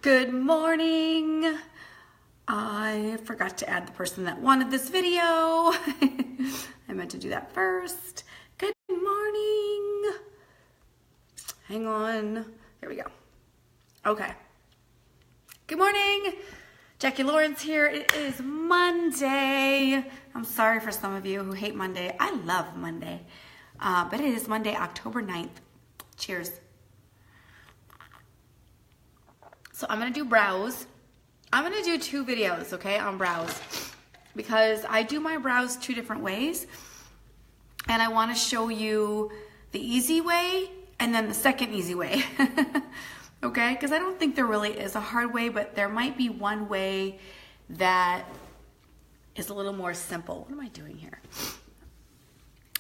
Good morning. I forgot to add the person that wanted this video. I meant to do that first. Good morning. Hang on. There we go. Okay. Good morning. Jackie Lawrence here. It is Monday. I'm sorry for some of you who hate Monday. I love Monday. But it is Monday, October 9th. Cheers. So I'm going to do brows. I'm going to do two videos, okay, on brows. Because I do my brows two different ways. And I want to show you the easy way and then the second easy way. Okay? Because I don't think there really is a hard way, but there might be one way that is a little more simple. What am I doing here?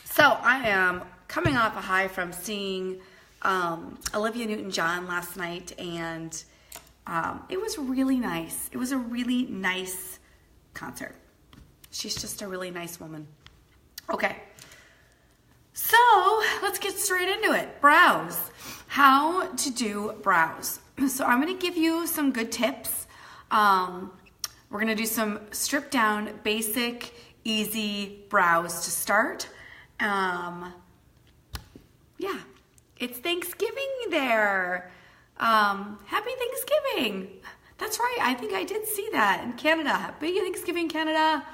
So I am coming off a high from seeing Olivia Newton-John last night, and it was really nice. It was a really nice concert. She's just a really nice woman. Okay, so let's get straight into it. Brows. How to do brows. So I'm going to give you some good tips. We're going to do some stripped down, basic, easy brows to start. Yeah, it's Thanksgiving there. Happy Thanksgiving. That's right. I think I did see that in Canada. Happy Thanksgiving, Canada.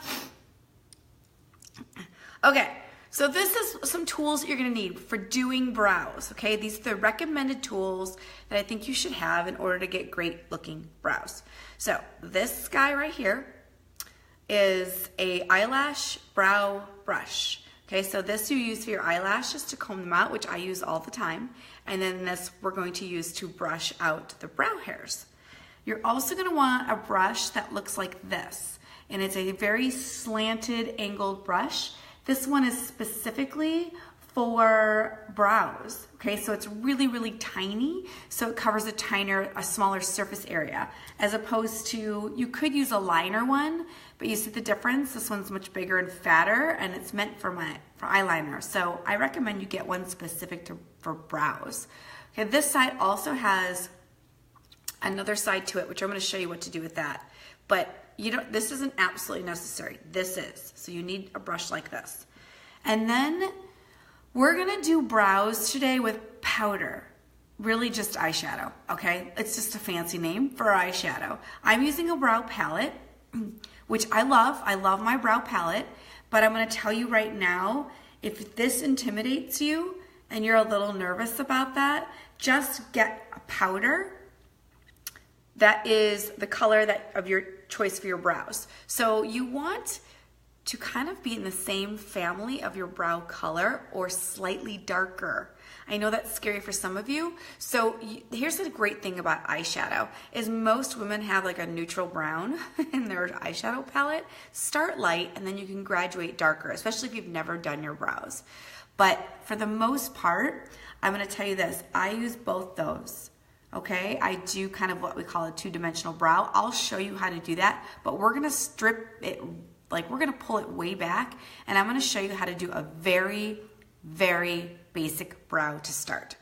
Okay. So this is some tools that you're going to need for doing brows. Okay. These are the recommended tools that I think you should have in order to get great looking brows. So this guy right here is a eyelash brow brush. Okay, so this you use for your eyelashes to comb them out, which I use all the time. And then this we're going to use to brush out the brow hairs. You're also going to want a brush that looks like this. And it's a very slanted, angled brush. This one is specifically for brows. Okay, so it's really, really tiny. So it covers a smaller surface area. As opposed to, you could use a liner one, but you see the difference? This one's much bigger and fatter, and it's meant for eyeliner. So I recommend you get one specific for brows. Okay, this side also has another side to it, which I'm going to show you what to do with that. But this isn't absolutely necessary. This is. So you need a brush like this. And then we're going to do brows today with powder. Really just eyeshadow, okay? It's just a fancy name for eyeshadow. I'm using a brow palette, which I love. I love my brow palette, but I'm going to tell you right now, if this intimidates you and you're a little nervous about that, just get a powder that is the color of your choice for your brows. So you want to kind of be in the same family of your brow color or slightly darker. I know that's scary for some of you. So here's the great thing about eyeshadow is most women have like a neutral brown in their eyeshadow palette. Start light and then you can graduate darker, especially if you've never done your brows. But for the most part, I'm going to tell you this. I use both those. Okay, I do kind of what we call a two-dimensional brow. I'll show you how to do that, but we're going to strip it, like we're going to pull it way back, and I'm going to show you how to do a very, very basic brow to start.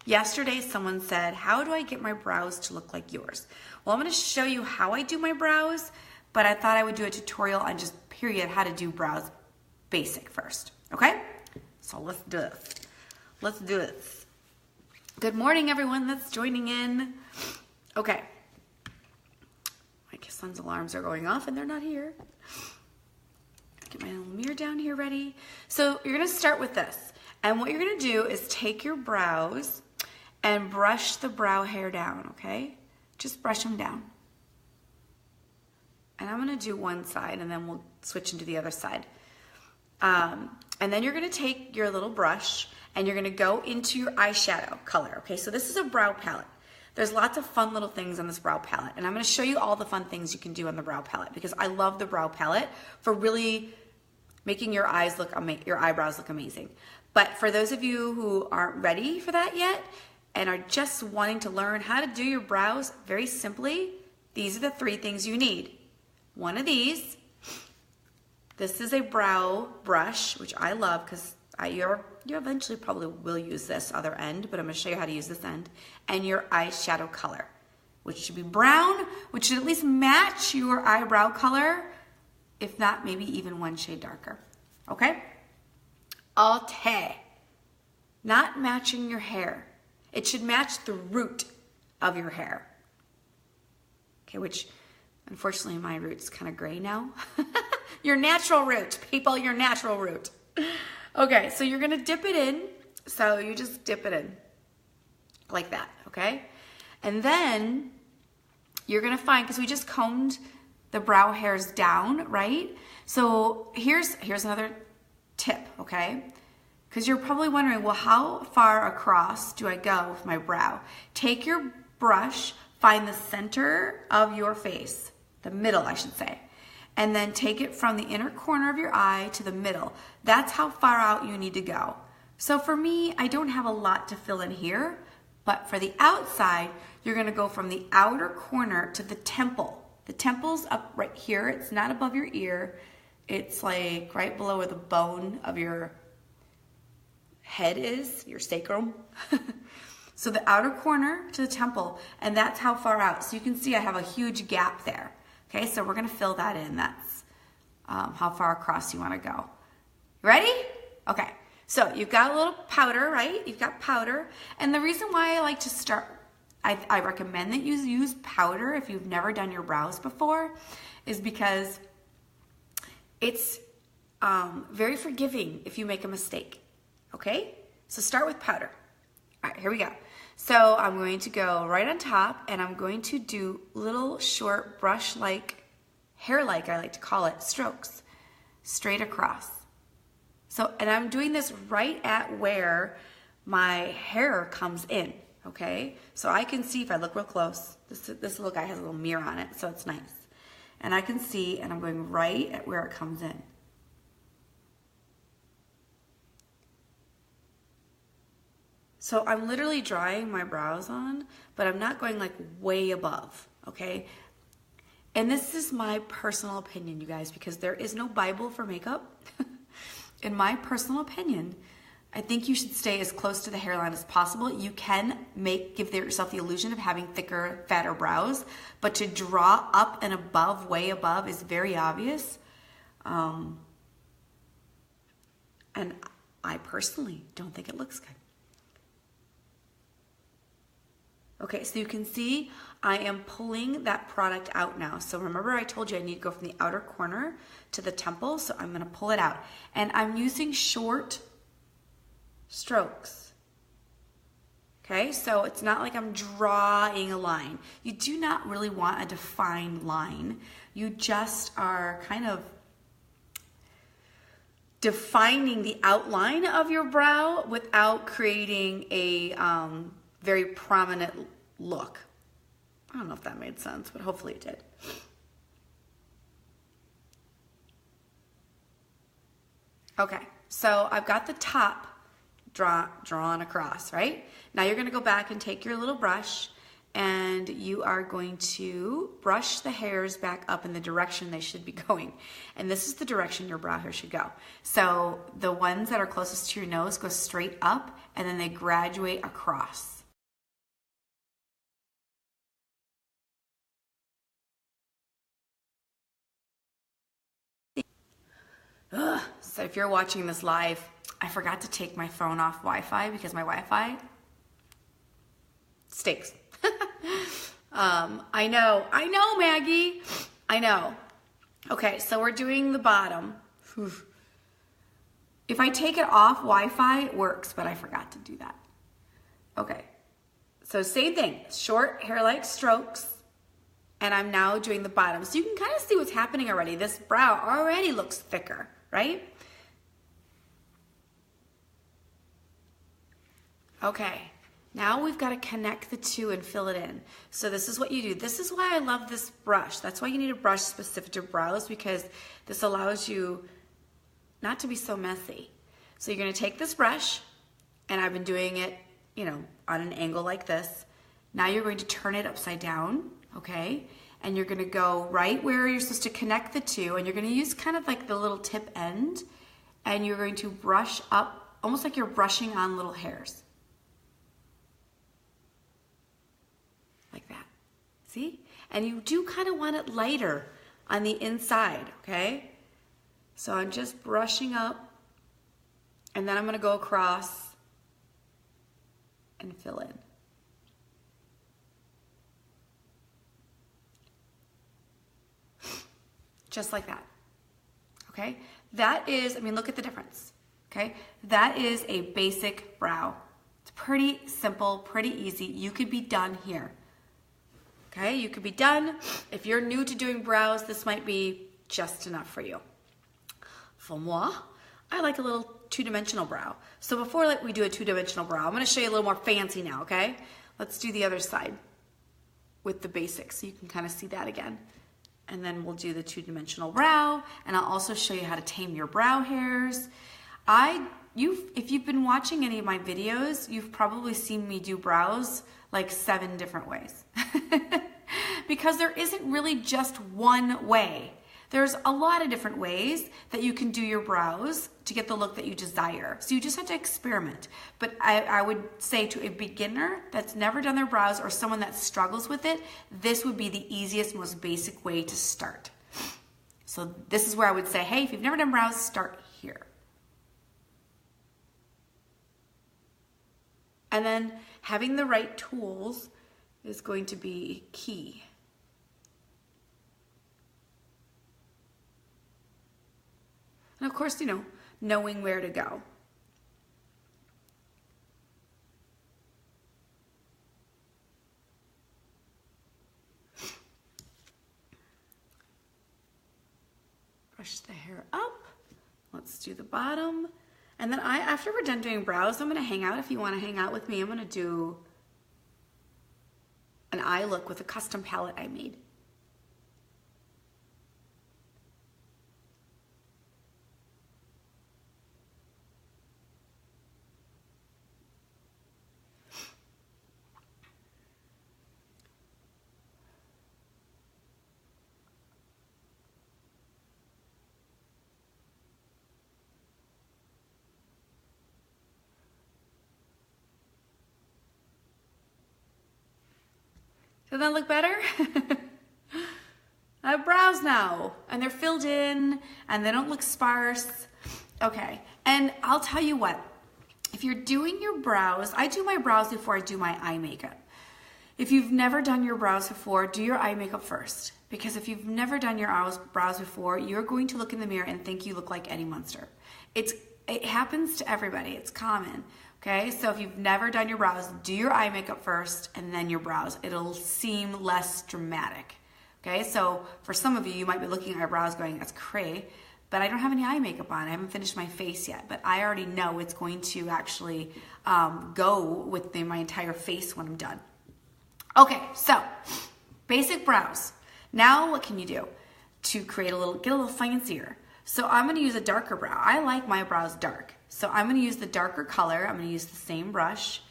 Yesterday, someone said, how do I get my brows to look like yours? Well, I'm going to show you how I do my brows, but I thought I would do a tutorial on just period how to do brows basic first, okay? So let's do this. Let's do this. Good morning, everyone that's joining in. Okay. My son's alarms are going off and they're not here. Get my little mirror down here ready. So you're going to start with this. And what you're going to do is take your brows and brush the brow hair down, okay? Just brush them down. And I'm going to do one side and then we'll switch into the other side. And then you're going to take your little brush and you're going to go into your eyeshadow color. Okay, so this is a brow palette. There's lots of fun little things on this brow palette, and I'm going to show you all the fun things you can do on the brow palette because I love the brow palette for really making your eyebrows look amazing. But for those of you who aren't ready for that yet and are just wanting to learn how to do your brows very simply, these are the three things you need. One of these. This is a brow brush, which I love because you eventually probably will use this other end, but I'm going to show you how to use this end, and your eyeshadow color. which should be brown, which should at least match your eyebrow color, if not maybe even one shade darker, okay? Alt, not matching your hair. It should match the root of your hair. Okay, which unfortunately my root's kind of gray now. Your natural root, people, your natural root. Okay, so you're gonna dip it in. So you just dip it in like that, okay? And then you're gonna find, because we just combed the brow hairs down, right? So here's another tip, okay? Because you're probably wondering, well, how far across do I go with my brow? Take your brush, find the center of your face, the middle, I should say, and then take it from the inner corner of your eye to the middle. That's how far out you need to go. So for me, I don't have a lot to fill in here, but for the outside, you're gonna go from the outer corner to the temple. The temple's up right here. It's not above your ear. It's like right below where the bone of your head is, your sacrum. So the outer corner to the temple, and that's how far out. So you can see I have a huge gap there. Okay, so we're gonna fill that in. That's how far across you wanna go. Ready? Okay, so you've got a little powder, right? You've got powder. And the reason why I like to start, I recommend that you use powder if you've never done your brows before, is because it's very forgiving if you make a mistake, okay? So start with powder. All right, here we go. So I'm going to go right on top, and I'm going to do little short brush-like, hair-like I like to call it, strokes, straight across. So, and I'm doing this right at where my hair comes in, okay? So I can see if I look real close, this little guy has a little mirror on it, so it's nice. And I can see, and I'm going right at where it comes in. So I'm literally drawing my brows on, but I'm not going like way above, okay? And this is my personal opinion, you guys, because there is no Bible for makeup. In my personal opinion, I think you should stay as close to the hairline as possible. You can give yourself the illusion of having thicker, fatter brows, but to draw up and above, way above, is very obvious. And I personally don't think it looks good. Okay, so you can see I am pulling that product out now. So remember I told you I need to go from the outer corner to the temple, so I'm gonna pull it out. And I'm using short strokes. Okay, so it's not like I'm drawing a line. You do not really want a defined line. You just are kind of defining the outline of your brow without creating a very prominent look. I don't know if that made sense, but hopefully it did. Okay, so I've got the top drawn across, right? Now you're gonna go back and take your little brush, and you are going to brush the hairs back up in the direction they should be going. And this is the direction your brow hair should go. So the ones that are closest to your nose go straight up, and then they graduate across. Ugh. So if you're watching this live, I forgot to take my phone off Wi-Fi because my Wi-Fi stinks. I know, Maggie. I know. Okay, so we're doing the bottom. Whew. If I take it off Wi-Fi, it works, but I forgot to do that. Okay, so same thing, short hair-like strokes, and I'm now doing the bottom. So you can kind of see what's happening already. This brow already looks thicker, right? Okay, now we've got to connect the two and fill it in. So this is what you do. This is why I love this brush. That's why you need a brush specific to brows, because this allows you not to be so messy. So you're going to take this brush, and I've been doing it, you know, on an angle like this. Now you're going to turn it upside down, okay? And you're going to go right where you're supposed to connect the two, and you're going to use kind of like the little tip end, and you're going to brush up, almost like you're brushing on little hairs. Like that. See? And you do kind of want it lighter on the inside, okay? So I'm just brushing up, and then I'm gonna go across and fill in. Just like that, okay? That is, I mean, look at the difference, okay? That is a basic brow. It's pretty simple, pretty easy. You could be done here, okay? You could be done. If you're new to doing brows, this might be just enough for you. For moi, I like a little two-dimensional brow. So before we do a two-dimensional brow, I'm gonna show you a little more fancy now, okay? Let's do the other side with the basics so you can kind of see that again. And then we'll do the two-dimensional brow, and I'll also show you how to tame your brow hairs. If you've been watching any of my videos, you've probably seen me do brows like 7 different ways. Because there isn't really just one way. There's a lot of different ways that you can do your brows to get the look that you desire. So you just have to experiment. But I would say to a beginner that's never done their brows or someone that struggles with it, this would be the easiest, most basic way to start. So this is where I would say, hey, if you've never done brows, start here. And then having the right tools is going to be key. And of course, you know, knowing where to go. Brush the hair up. Let's do the bottom. And then after we're done doing brows, I'm gonna hang out. If you wanna hang out with me, I'm gonna do an eye look with a custom palette I made. Does that look better? I have brows now, and they're filled in, and they don't look sparse. Okay, and I'll tell you what, if you're doing your brows, I do my brows before I do my eye makeup. If you've never done your brows before, do your eye makeup first. Because if you've never done your brows before, you're going to look in the mirror and think you look like Eddie Munster. It happens to everybody, it's common. Okay, so if you've never done your brows, do your eye makeup first and then your brows. It'll seem less dramatic. Okay, so for some of you, you might be looking at your brows going, that's cray, but I don't have any eye makeup on. I haven't finished my face yet, but I already know it's going to actually go with my entire face when I'm done. Okay, so basic brows. Now what can you do to get a little fancier? So I'm gonna use a darker brow. I like my brows dark. So I'm gonna use the darker color. I'm gonna use the same brush.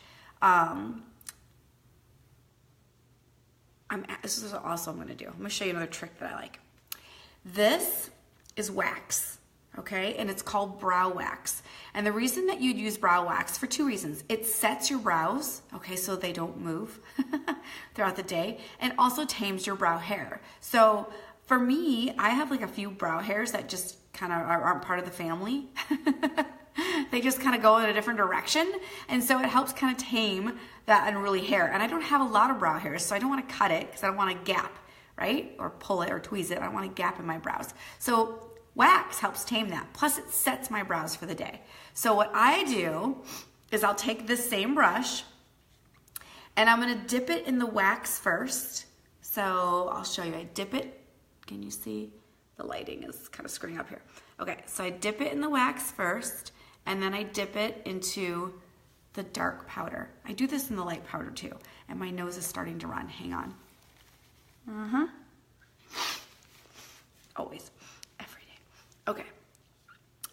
This is also I'm gonna do. I'm gonna show you another trick that I like. This is wax, okay? And it's called brow wax. And the reason that you'd use brow wax for 2 reasons. It sets your brows, okay, so they don't move throughout the day, and also tames your brow hair. So for me, I have like a few brow hairs that just kind of aren't part of the family. They just kind of go in a different direction. And so it helps kind of tame that unruly hair. And I don't have a lot of brow hairs, so I don't want to cut it because I don't want a gap, right? Or pull it or tweeze it. I don't want a gap in my brows. So wax helps tame that. Plus it sets my brows for the day. So what I do is I'll take this same brush and I'm going to dip it in the wax first. So I'll show you. I dip it. Can you see? The lighting is kind of screwing up here. Okay, so I dip it in the wax first, and then I dip it into the dark powder. I do this in the light powder too, and my nose is starting to run. Hang on. Always, every day. Okay.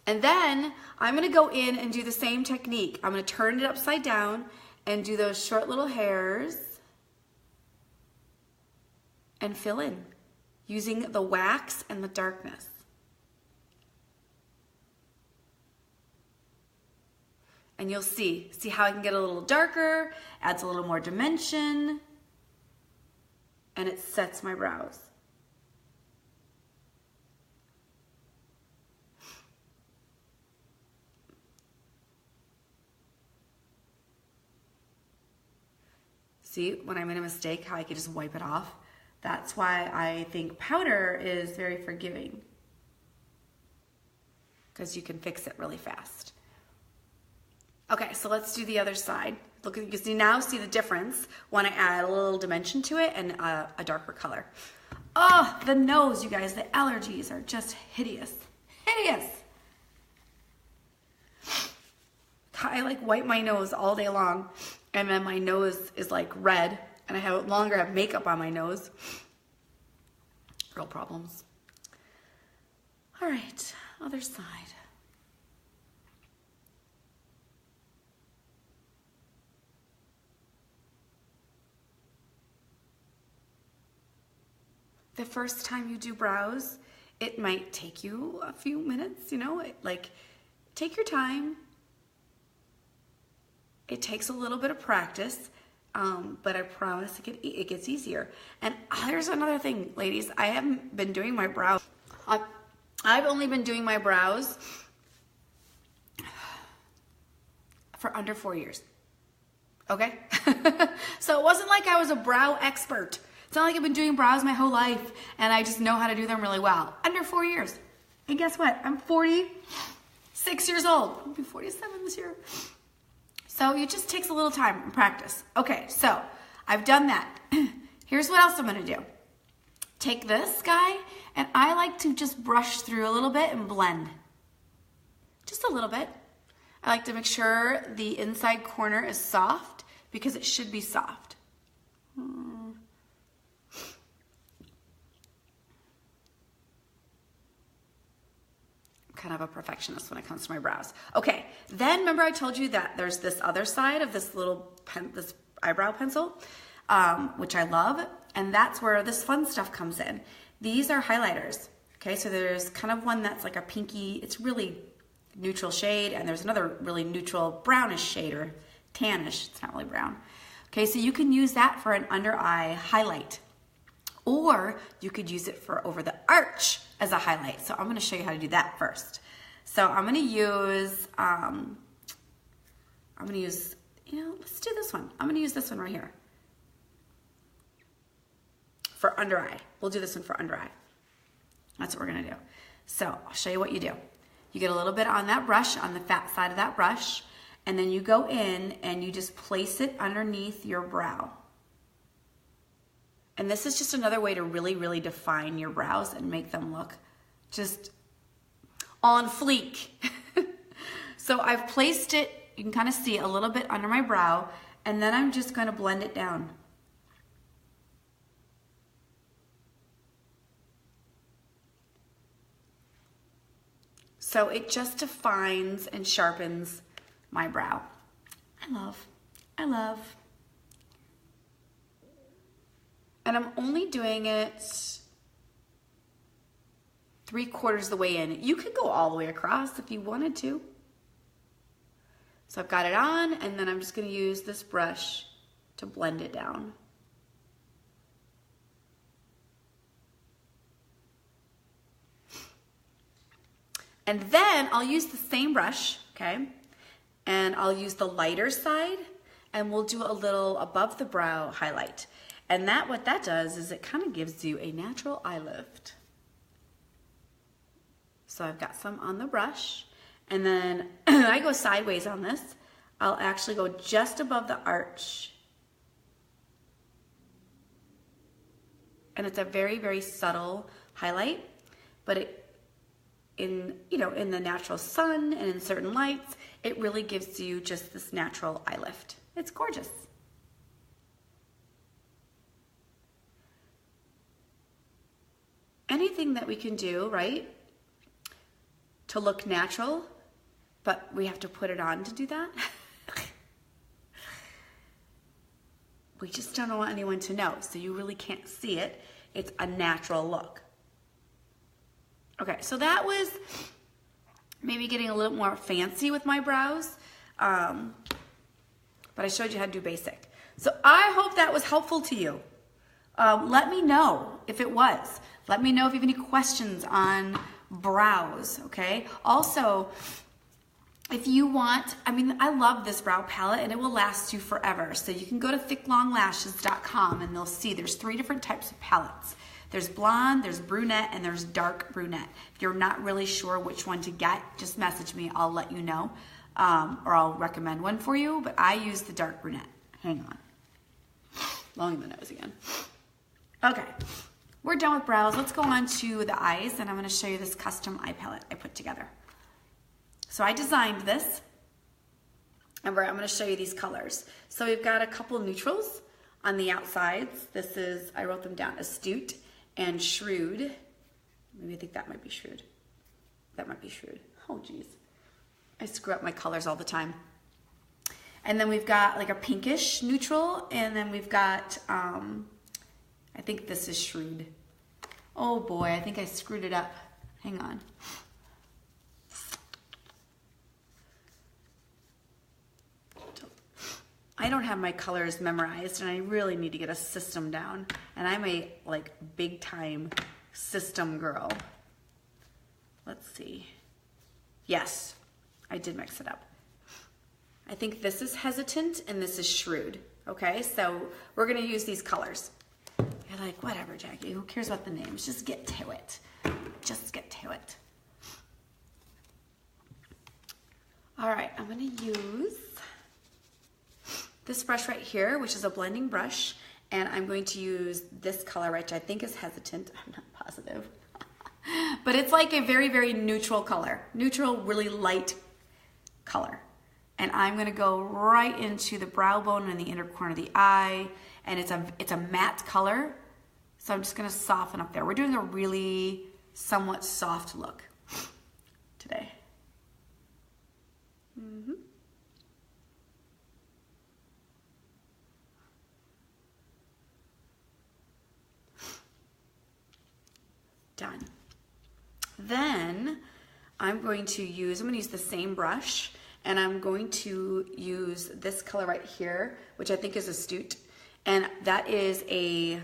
And then I'm gonna go in and do the same technique. I'm gonna turn it upside down and do those short little hairs and fill in using the wax and the darkness. And you'll see how I can get a little darker, adds a little more dimension, and it sets my brows. See, when I made a mistake, how I could just wipe it off? That's why I think powder is very forgiving, because you can fix it really fast. Okay, so let's do the other side. Look, you can now see the difference when I add a little dimension to it and a darker color. Oh, the nose, you guys, the allergies are just hideous. Hideous. I like wipe my nose all day long, and then my nose is like red, and I no longer have makeup on my nose. Real problems. All right, other side. The first time you do brows, it might take you a few minutes, you know, like take your time. It takes a little bit of practice, but I promise it gets easier. And here's another thing, ladies. I haven't been doing my brows. I've only been doing my brows for under 4 years. Okay? So it wasn't like I was a brow expert. It's not like I've been doing brows my whole life and I just know how to do them really well. Under 4 years. And guess what? I'm 46 years old. I'll be 47 this year. So it just takes a little time and practice. Okay, so I've done that. Here's what else I'm gonna do. Take this guy, and I like to just brush through a little bit and blend. Just a little bit. I like to make sure the inside corner is soft because it should be soft. Kind of a perfectionist when it comes to my brows. Okay, then remember I told you that there's this other side of this little this eyebrow pencil, which I love, and that's where this fun stuff comes in. These are highlighters. Okay, so there's kind of one that's like a pinky, it's really neutral shade, and there's another really neutral brownish shade, or tannish, it's not really brown. Okay, so you can use that for an under eye highlight, or you could use it for over the arch as a highlight. So I'm gonna show you how to do that first. So I'm gonna use, you know, let's do this one. I'm gonna use this one right here for under eye. We'll do this one for under eye. That's what we're gonna do. So I'll show you what you do. You get a little bit on that brush, on the fat side of that brush, and then you go in and you just place it underneath your brow. And this is just another way to really, really define your brows and make them look just on fleek. So I've placed it, you can kind of see a little bit under my brow, and then I'm just going to blend it down. So it just defines and sharpens my brow. I love. And I'm only doing it 3/4 of the way in. You could go all the way across if you wanted to. So I've got it on, and then I'm just gonna use this brush to blend it down. And then I'll use the same brush, okay? And I'll use the lighter side, and we'll do a little above the brow highlight. And what that does is it kind of gives you a natural eye lift. So I've got some on the brush, and then I go sideways on this. I'll actually go just above the arch. And it's a very, very subtle highlight, but in the natural sun and in certain lights, it really gives you just this natural eye lift. It's gorgeous. Anything that we can do, right, to look natural, but we have to put it on to do that. We just don't want anyone to know, so you really can't see it. It's a natural look. Okay, so that was maybe getting a little more fancy with my brows, but I showed you how to do basic. So I hope that was helpful to you. Let me know if it was. Let me know if you have any questions on brows, okay? Also, if you want, I mean, I love this brow palette and it will last you forever. So you can go to thicklonglashes.com and they'll see there's 3 different types of palettes. There's blonde, there's brunette, and there's dark brunette. If you're not really sure which one to get, just message me, I'll let you know. Or I'll recommend one for you, but I use the dark brunette. Hang on. Blowing the nose again. Okay, we're done with brows. Let's go on to the eyes, and I'm gonna show you this custom eye palette I put together. So I designed this, and I'm gonna show you these colors. So we've got a couple neutrals on the outsides. This is, I wrote them down, Astute and Shrewd. Maybe I think that might be Shrewd. That might be Shrewd. Oh geez, I screw up my colors all the time. And then we've got like a pinkish neutral, and then we've got, I think this is Shrewd. Oh boy, I think I screwed it up. Hang on. I don't have my colors memorized, and I really need to get a system down. And I'm a like big time system girl. Let's see. Yes, I did mix it up. I think this is Hesitant and this is Shrewd. Okay, so we're gonna use these colors. You're like, whatever, Jackie, who cares about the names? Just get to it. Just get to it. All right, I'm gonna use this brush right here, which is a blending brush, and I'm going to use this color, which I think is Hesitant. I'm not positive. But it's like a very, very neutral color. Neutral, really light color. And I'm gonna go right into the brow bone in the inner corner of the eye, and it's a matte color, so I'm just gonna soften up there. We're doing a really somewhat soft look today. Done. Then I'm gonna use the same brush, and I'm going to use this color right here, which I think is Astute. And that is I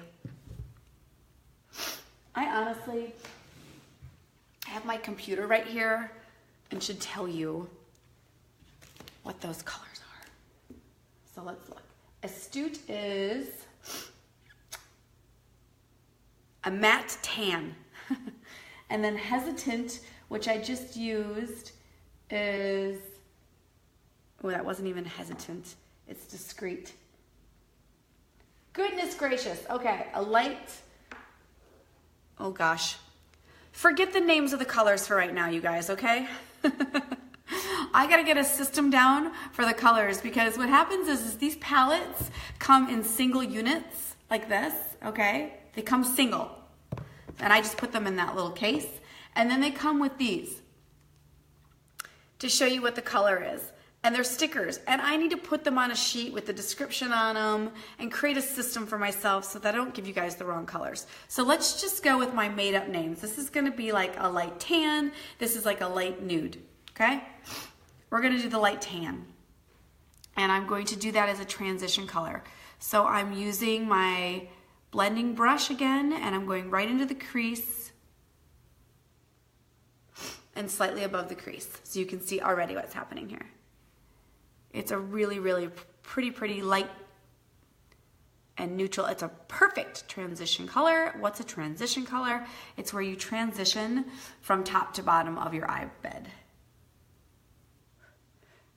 honestly have my computer right here and should tell you what those colors are. So let's look. Astute is a matte tan. And then Hesitant, which I just used, is, oh, that wasn't even Hesitant. It's Discreet. Goodness gracious. Okay, a light, oh gosh. Forget the names of the colors for right now, you guys, okay? I gotta get a system down for the colors, because what happens is these palettes come in single units like this, okay? They come single. And I just put them in that little case. And then they come with these to show you what the color is. And they're stickers. And I need to put them on a sheet with the description on them and create a system for myself so that I don't give you guys the wrong colors. So let's just go with my made up names. This is gonna be like a light tan. This is like a light nude, okay? We're gonna do the light tan. And I'm going to do that as a transition color. So I'm using my blending brush again, and I'm going right into the crease and slightly above the crease. So you can see already what's happening here. It's a really, really pretty light and neutral. It's a perfect transition color. What's a transition color? It's where you transition from top to bottom of your eye bed.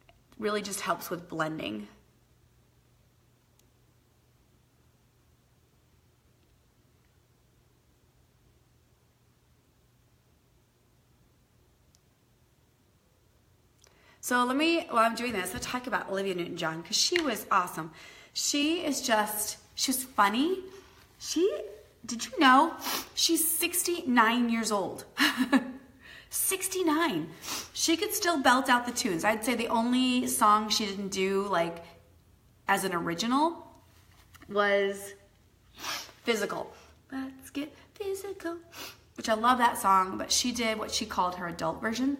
It really just helps with blending. So while I'm doing this, let's talk about Olivia Newton-John, because she was awesome. She was funny. Did you know, she's 69 years old. 69. She could still belt out the tunes. I'd say the only song she didn't do like as an original was Physical. Let's get physical. Which I love that song, but she did what she called her adult version.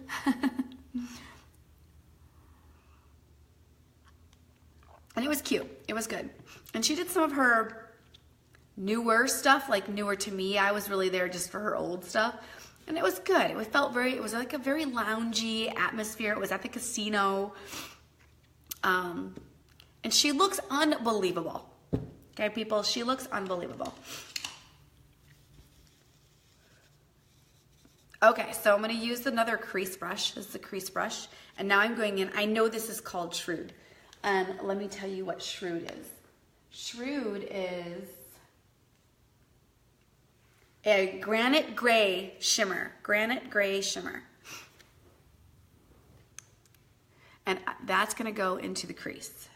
And it was cute. It was good. And she did some of her newer stuff, like newer to me. I was really there just for her old stuff. And it was good. It was like a very loungy atmosphere. It was at the casino. And she looks unbelievable. Okay, people, she looks unbelievable. Okay, so I'm gonna use another crease brush. This is a crease brush. And now I'm going in, I know this is called Shrewd. And let me tell you what Shrewd is. Shrewd is a granite gray shimmer. Granite gray shimmer. And that's gonna go into the crease.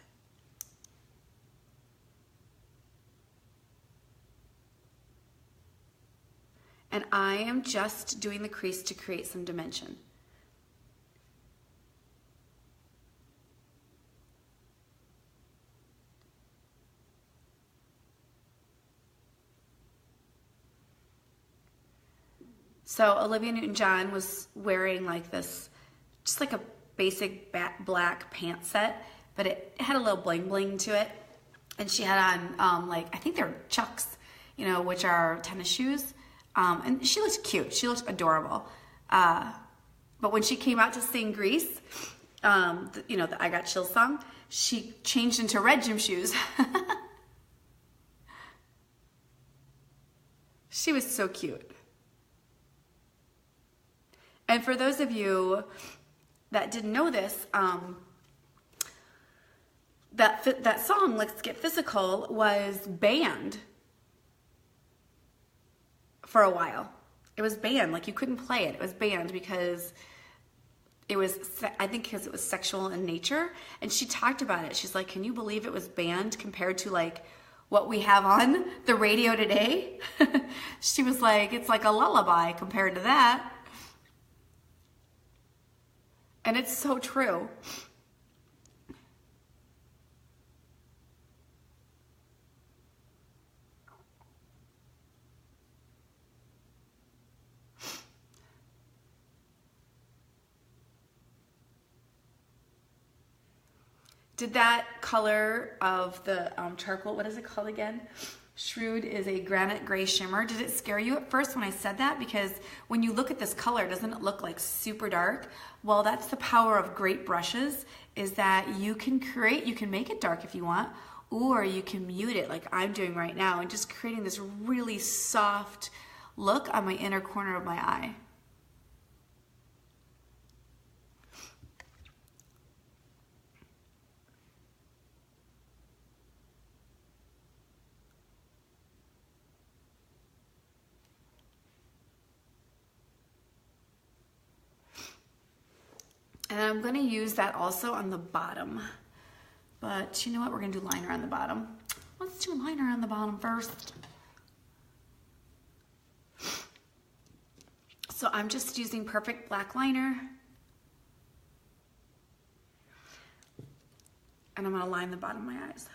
And I am just doing the crease to create some dimension. So Olivia Newton-John was wearing like this, just like a basic black pant set, but it had a little bling bling to it. And she had on like, I think they're Chucks, you know, which are tennis shoes. And she looked cute. She looked adorable. But when she came out to sing Grease, you know, the I Got Chills song, she changed into red gym shoes. She was so cute. And for those of you that didn't know this, that song, Let's Get Physical, was banned for a while. It was banned, like you couldn't play it. It was banned because it was, I think because it was sexual in nature. And she talked about it. She's like, can you believe it was banned compared to like what we have on the radio today? She was like, it's like a lullaby compared to that. And it's so true. Did that color of the charcoal, what is it called again? Shrewd is a granite gray shimmer. Did it scare you at first when I said that? Because when you look at this color, doesn't it look like super dark? Well, that's the power of great brushes, is that you can make it dark if you want, or you can mute it like I'm doing right now and just creating this really soft look on my inner corner of my eye. And I'm gonna use that also on the bottom. But you know what, we're gonna do liner on the bottom. Let's do liner on the bottom first. So I'm just using Perfect Black Liner. And I'm gonna line the bottom of my eyes.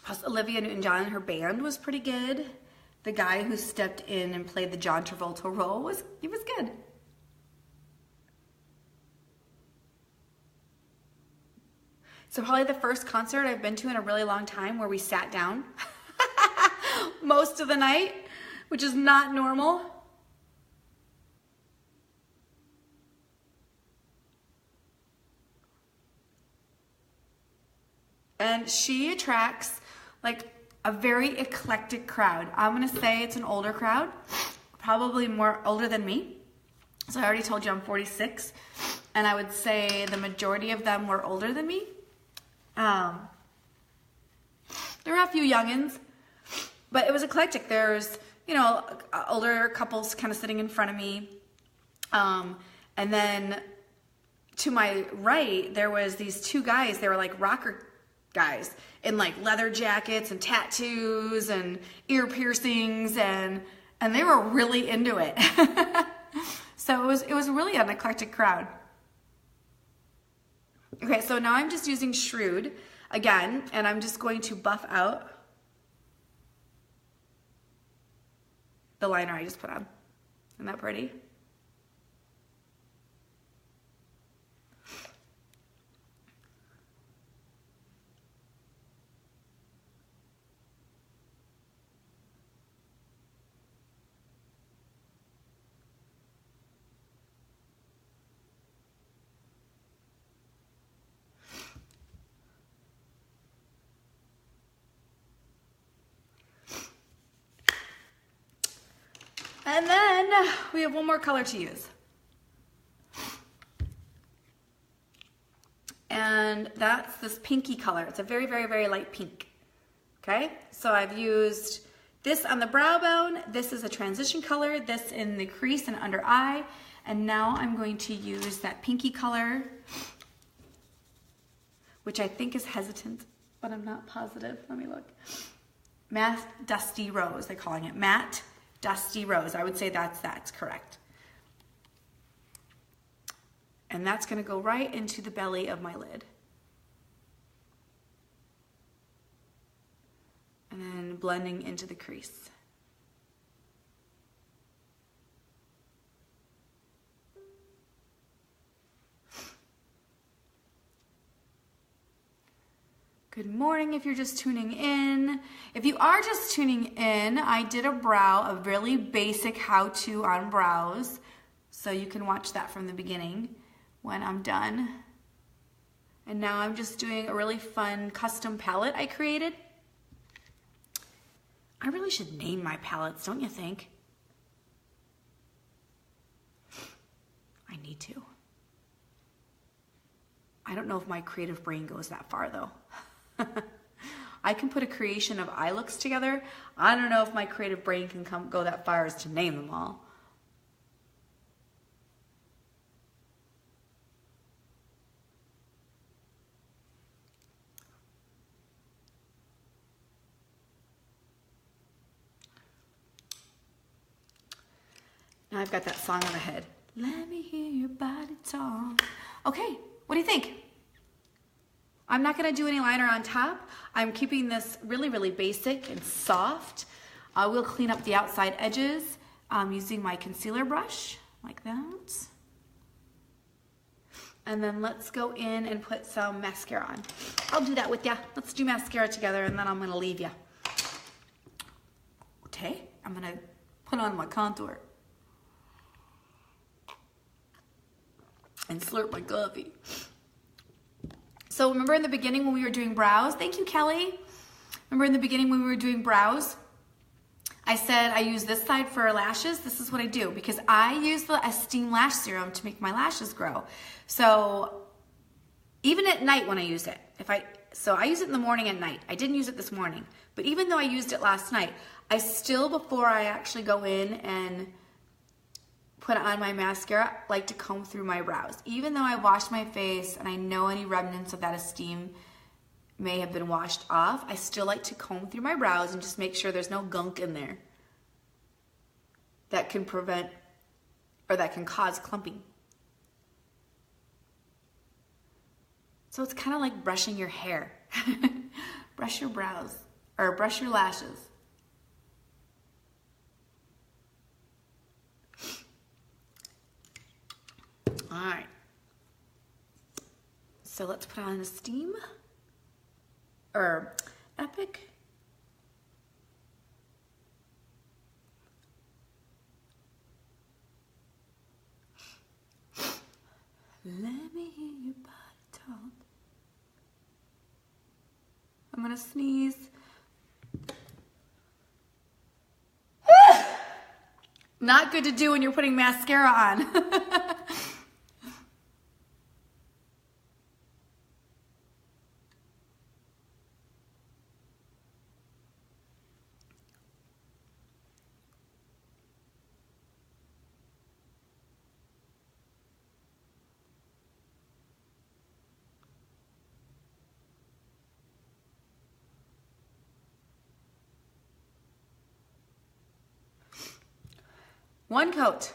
Plus, Olivia Newton-John, her band was pretty good. The guy who stepped in and played the John Travolta role was good. So probably the first concert I've been to in a really long time where we sat down most of the night, which is not normal. And she attracts like a very eclectic crowd. I'm gonna say it's an older crowd, probably more older than me. So I already told you I'm 46, and I would say the majority of them were older than me. There were a few youngins, but it was eclectic. There's, you know, older couples kind of sitting in front of me. And then to my right, there was these two guys. They were like rocker guys in like leather jackets and tattoos and ear piercings, and they were really into it. So it was really an eclectic crowd. Okay, so now I'm just using Shrewd. again, and I'm just going to buff out the liner I just put on. Isn't that pretty? And then we have one more color to use. And that's this pinky color. It's a very, very, very light pink. Okay, so I've used this on the brow bone. This is a transition color, this in the crease and under eye. And now I'm going to use that pinky color, which I think is hesitant, but I'm not positive. Let me look. Matte Dusty Rose, they're calling it. Matte Dusty Rose. I would say that's correct. And that's going to go right into the belly of my lid. And then blending into the crease. Good morning if you're just tuning in. If you are just tuning in, I did a really basic how-to on brows. So you can watch that from the beginning when I'm done. And now I'm just doing a really fun custom palette I created. I really should name my palettes, don't you think? I need to. I don't know if my creative brain goes that far though. I can put a creation of eye looks together. I don't know if my creative brain can go that far as to name them all. Now I've got that song in my head. Let me hear your body talk. Okay, what do you think? I'm not gonna do any liner on top. I'm keeping this really, really basic and soft. I will clean up the outside edges using my concealer brush, like that. And then let's go in and put some mascara on. I'll do that with ya. Let's do mascara together and then I'm gonna leave ya. Okay, I'm gonna put on my contour. And slurp my coffee. So remember in the beginning when we were doing brows, thank you, Kelly. Remember in the beginning when we were doing brows, I said I use this side for lashes. This is what I do because I use the Esteem Lash Serum to make my lashes grow. So even at night when I use it, so I use it in the morning and night. I didn't use it this morning, but even though I used it last night, I still, before I actually go in and put on my mascara, like to comb through my brows. Even though I washed my face and I know any remnants of that Esteem may have been washed off, I still like to comb through my brows and just make sure there's no gunk in there that can prevent or that can cause clumping. So it's kind of like brushing your hair. Brush your brows or brush your lashes. All right, so let's put on Esteem or Epic. Let me hear your body talk. I'm gonna sneeze. Not good to do when you're putting mascara on. One coat.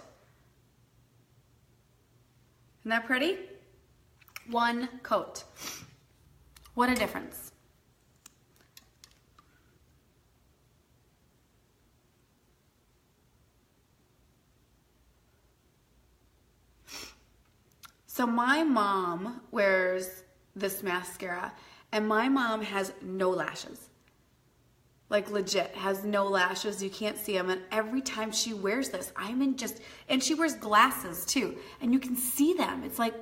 Isn't that pretty? One coat. What a difference. So my mom wears this mascara, and my mom has no lashes. Like legit, has no lashes. You can't see them. And every time she wears this, and she wears glasses too. And you can see them. It's like,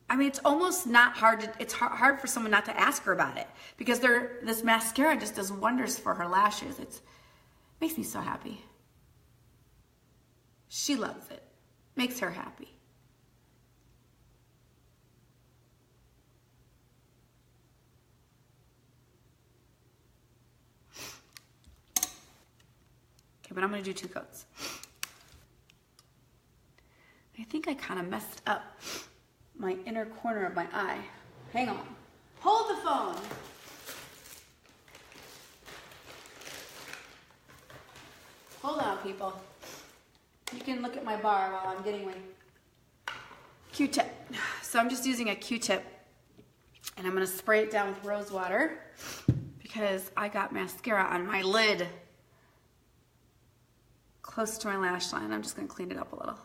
I mean, it's almost not hard. It's hard for someone not to ask her about it, because this mascara just does wonders for her lashes. It makes me so happy. She loves it. Makes her happy. Okay, but I'm gonna do 2 coats. I think I kind of messed up my inner corner of my eye. Hang on. Hold the phone. Hold on, people. You can look at my bar while I'm getting my Q-tip. So I'm just using a Q-tip, and I'm gonna spray it down with rose water because I got mascara on my lid close to my lash line. I'm just gonna clean it up a little.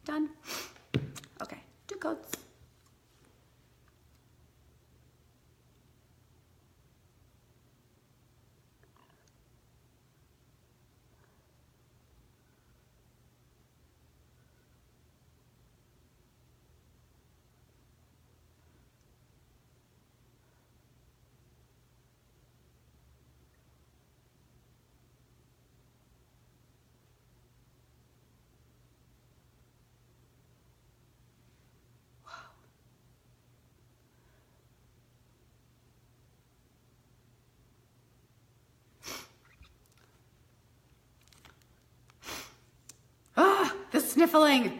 Done. Okay, 2 coats. The sniffling.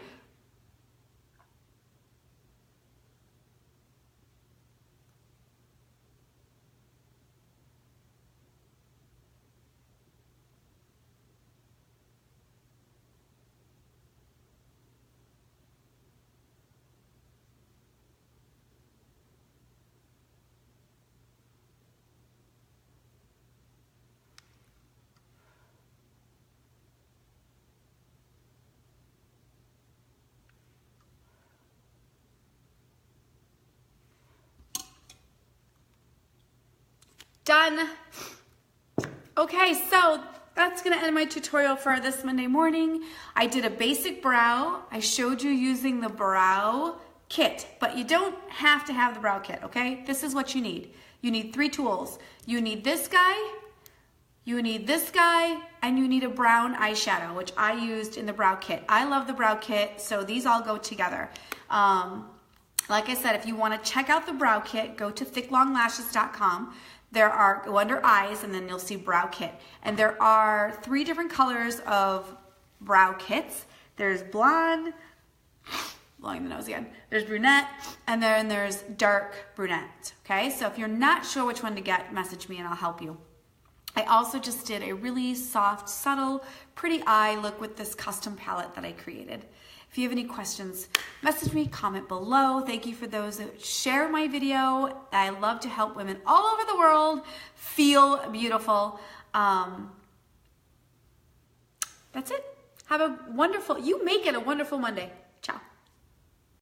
Done. Okay, so that's gonna end my tutorial for this Monday morning. I did a basic brow. I showed you using the brow kit, but you don't have to have the brow kit, okay? This is what you need. You need 3 tools. You need this guy, you need this guy, and you need a brown eyeshadow, which I used in the brow kit. I love the brow kit, so these all go together. Like I said, if you wanna check out the brow kit, go to thicklonglashes.com. Go under eyes, and then you'll see brow kit. And there are 3 different colors of brow kits. There's blonde, blowing the nose again. There's brunette, and then there's dark brunette, okay? So if you're not sure which one to get, message me and I'll help you. I also just did a really soft, subtle, pretty eye look with this custom palette that I created. If you have any questions, message me, comment below. Thank you for those that share my video. I love to help women all over the world feel beautiful. That's it. Have a wonderful, you make it a wonderful Monday.